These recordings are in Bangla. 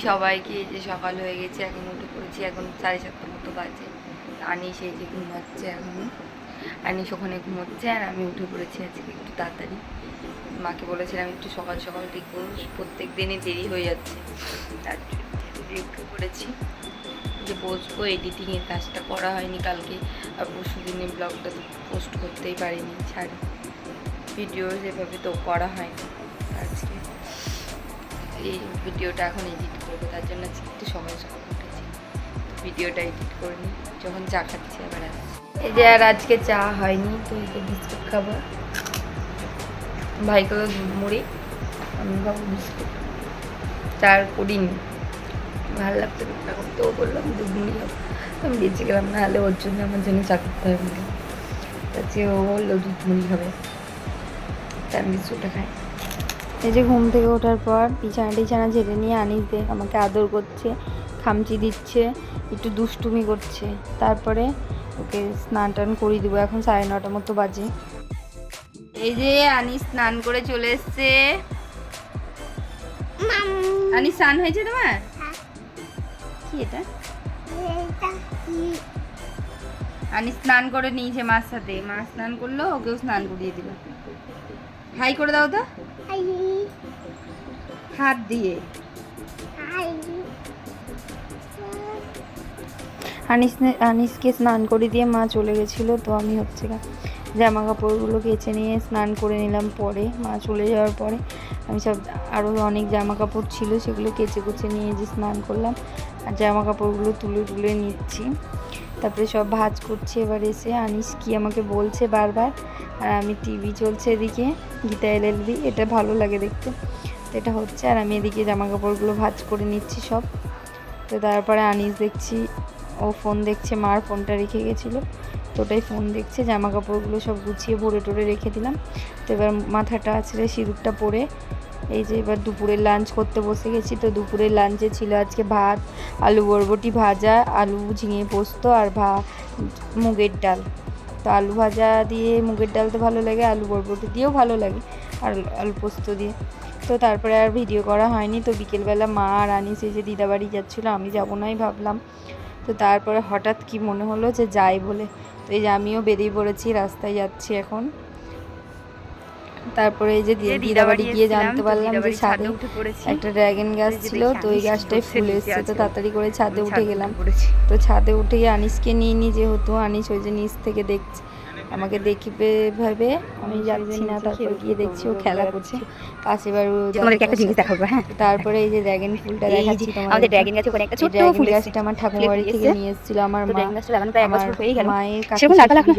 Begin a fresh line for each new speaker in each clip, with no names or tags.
সবাইকে। যে সকাল হয়ে গেছে, এখন উঠে পড়েছি, এখন 7:30 মতো বাজে। আনি সেই যে ঘুমাচ্ছে এখনও, আনিস ওখানে ঘুমোচ্ছে, আর আমি উঠে পড়েছি আজকে একটু তাড়াতাড়ি। মাকে বলেছিলাম একটু সকাল সকাল দেখবো, প্রত্যেক দিনই দেরি হয়ে যাচ্ছে, তার জন্য উঠে পড়েছি। যে বসবো, এডিটিংয়ের কাজটা করা হয়নি কালকে, আর পরশু দিনে ব্লগটা তো পোস্ট করতেই পারিনি, ছাড়ি ভিডিও যেভাবে তো করা হয়নি। আজকে এই ভিডিওটা এখন এডিট করবো, তার জন্য আজকে একটু সকাল সকাল উঠেছি, ভিডিওটা এডিট করে নিই, যখন চা খাচ্ছি আবার আসছি। এই যে আর আজকে চা হয়নি, তো এই যে বিস্কুট খাবো, ভাই খাবো দুধ মুড়ি, আমি খাবো বিস্কুট, চা করিনি, ভালো লাগতো না করতে, ও বললাম দুধ মুড়ি খাবো, আমি বেঁচে গেলাম, না হলে ওর জন্য আমার জন্য চা করতে হবে আমাকে, তার ও বললো দুধ মুড়ি খাবে, তা আমি বিস্কুটটা খাই। এই যে ঘুম থেকে ওঠার পর বিছানা টিছানা ঝেড়ে নিয়ে আনিস দে আমাকে আদর করছে, খামচি দিচ্ছে, একটু দুষ্টুমি করছে, তারপরে ওকে স্নান টান করিয়ে দেবো। এখন 9:30 মতো বাজে। এই যে আনিস স্নান করে চলে এসছে। আনিস স্নান হয়েছে তোমার? কি এটা? আনিস স্নান করে নিয়েছে মার সাথে, মা স্নান করলো, ওকেও স্নান করিয়ে দিল। হাই করে দাও তো, হাত দিয়ে। আনিসকে স্নান করে দিয়ে মা চলে গেছিলো, তো আমি হচ্ছে জামা কাপড়গুলো কেচে নিয়ে স্নান করে নিলাম। পরে মা চলে যাওয়ার পরে আমি সব আরও অনেক জামা কাপড় ছিল, সেগুলো কেচে কুচে নিয়ে যে স্নান করলাম, আর জামা কাপড়গুলো তুলে তুলে নিচ্ছি। তারপরে সব ভাঁজ করছি। এবার এসে আনিস কি আমাকে বলছে বারবার, আর আমি টিভি চলছে এদিকে, গীতা এলএলবি, এটা ভালো লাগে দেখতে, তো এটা হচ্ছে, আর আমি এদিকে জামা কাপড়গুলো ভাঁজ করে নিচ্ছি সব। তো তারপরে আনিস দেখছি ও ফোন দেখছে, মার ফোনটা রেখে গেছিলো, তো ওটাই ফোন দেখছে। জামা কাপড়গুলো সব গুছিয়ে ভরে টরে রেখে দিলাম। তো এবার মাথাটা আছড়ে সিঁদুরটা পরে এই যে এবার দুপুরের লাঞ্চ করতে বসে গেছি। তো দুপুরের লাঞ্চে ছিল আজকে ভাত, আলু বরবটি ভাজা, আলু ঝিঙে পোস্ত, আর মুগের ডাল। তো আলু ভাজা দিয়ে মুগের ডাল তো ভালো লাগে, আলু বরবটি দিয়েও ভালো লাগে, আর আলু পোস্ত দিয়ে। তো তারপরে আর ভিডিও করা হয়নি। তো বিকেলবেলা মা আর আনিস এই যে দিদাবাড়ি যাচ্ছিলো, আমি যাবো নাই ভাবলাম, তো তারপরে হঠাৎ কি মনে হলো যে যাই বলে, তো এই যে আমিও বেরিয়ে পড়েছি, রাস্তায় যাচ্ছি এখন। তারপরে এই যে দিদাবাড়ি গিয়ে জানতে পারলাম যে ছাদে একটা ড্রাগন গাছ ছিল, তো ওই গাছটায় ফুল এসছে, তো তাড়াতাড়ি করে ছাদে উঠে গেলাম। তো ছাদে উঠে আনিসকে নিয়ে যেহেতু আনিস ওই যে নিচ থেকে দেখছে, আমাকে দেখবে ভাবে আমি যাচ্ছি না, তারপর গিয়ে দেখছি ও খেলা করছে পাশে। এবার তোমাদেরকে একটা জিনিস দেখাবো, হ্যাঁ, তারপরে এই যে ড্রাগন ফুলটা দেখাচ্ছি তোমাদের। আমাদের ড্রাগন গাছে ওখানে একটা ছোট্ট ফুল গাছটা আমার ঠাকুমার বাড়ি থেকে নিয়ে এসেছিল আমার মা, আমার মায়ের কাছে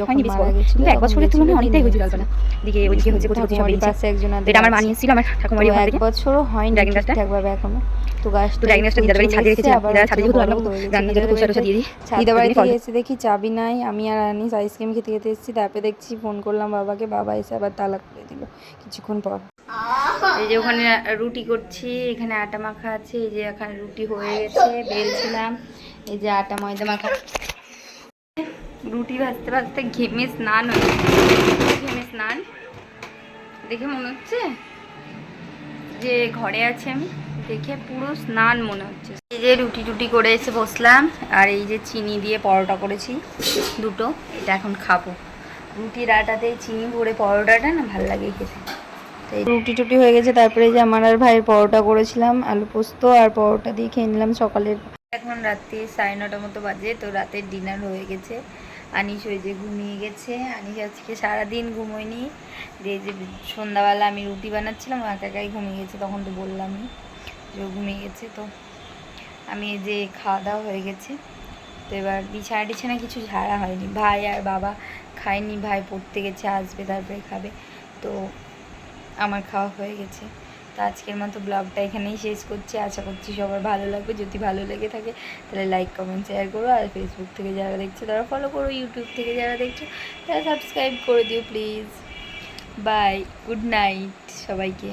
যখন মারা গেছিল, এক বছরের তুলনায় অনেকটাই হয়েছিল লালপালা দিকে, ওইদিকে হচ্ছে কোথাও সব পাশে একজন, এটা আমার মা নিয়েছিল আমার ঠাকুমার বাড়ি থেকে, 1 বছরও হয়নি ঠিকঠাকভাবে এখনো। তো গাছটা দিদার বাড়ি ছাদে রেখেছি, আবার ছাদে যেহেতু রান্নার জন্য কুচা টুচা দিয়ে দিই। দিদার বাড়ি থেকে এসে দেখি চাবি নাই, আমি আর আনিস আইসক্রিম খেতে খেতে এসেছি। তারপরে দেখছি ফোন করলাম বাবাকে, বাবা এসে আবার তালা খুলে দিল কিছুক্ষণ পর। এই যে ওখানে রুটি করছি, এখানে আটা মাখা আছে, এই যে এখানে রুটি হয়ে গেছে, বেলছিলাম, এই যে আটা ময়দা মাখা। রুটি ভাজতে ভাজতে ঘেমে স্নান হয়েছে, ঘেমে স্নান দেখে মনে হচ্ছে যে ঘরে আছে, আমি দেখে পুরো স্নান মনে হচ্ছে। এই যে রুটি টুটি করে এসে বসলাম, আর এই যে চিনি দিয়ে পরোটা করেছি দুটো, এটা এখন খাবো। রুটির আটাতে চিনি ভরে পরোটাটা না ভালো লাগে খেতে। তো এই রুটি টুটি হয়ে গেছে, তারপরে যে আমার আর ভাইয়ের পরোটা করেছিলাম, আলু পোস্ত আর পরোটা দিয়ে খেয়ে নিলাম সকালের। এখন রাত্রি 9:30 মতো বাজে, তো রাতের ডিনার হয়ে গেছে। আনিস ওই যে ঘুমিয়ে গেছে, আনিস আজকে সারাদিন ঘুমোয়নি, যে সন্ধ্যাবেলা আমি রুটি বানাচ্ছিলাম, একা একাই ঘুমিয়ে গেছে, তখন তো বললামই যে ঘুমিয়ে গেছে। তো আমি এই যে খাওয়া দাওয়া হয়ে গেছে, তো এবার বিছানা টিছানা কিছু ঝাড়া হয়নি, ভাই আর বাবা খায়নি, ভাই পড়তে গেছে, আসবে তারপরে খাবে, তো আমার খাওয়া হয়ে গেছে। তো আজকের মতো ব্লগটা এখানেই শেষ করছি, আশা করছি সবার ভালো লাগবে। যদি ভালো লেগে থাকে তাহলে লাইক কমেন্ট শেয়ার করো, আর ফেসবুক থেকে যারা দেখছো তারা ফলো করো, ইউটিউব থেকে যারা দেখছো তারা সাবস্ক্রাইব করে দিও প্লিজ। বাই, গুড নাইট সবাইকে।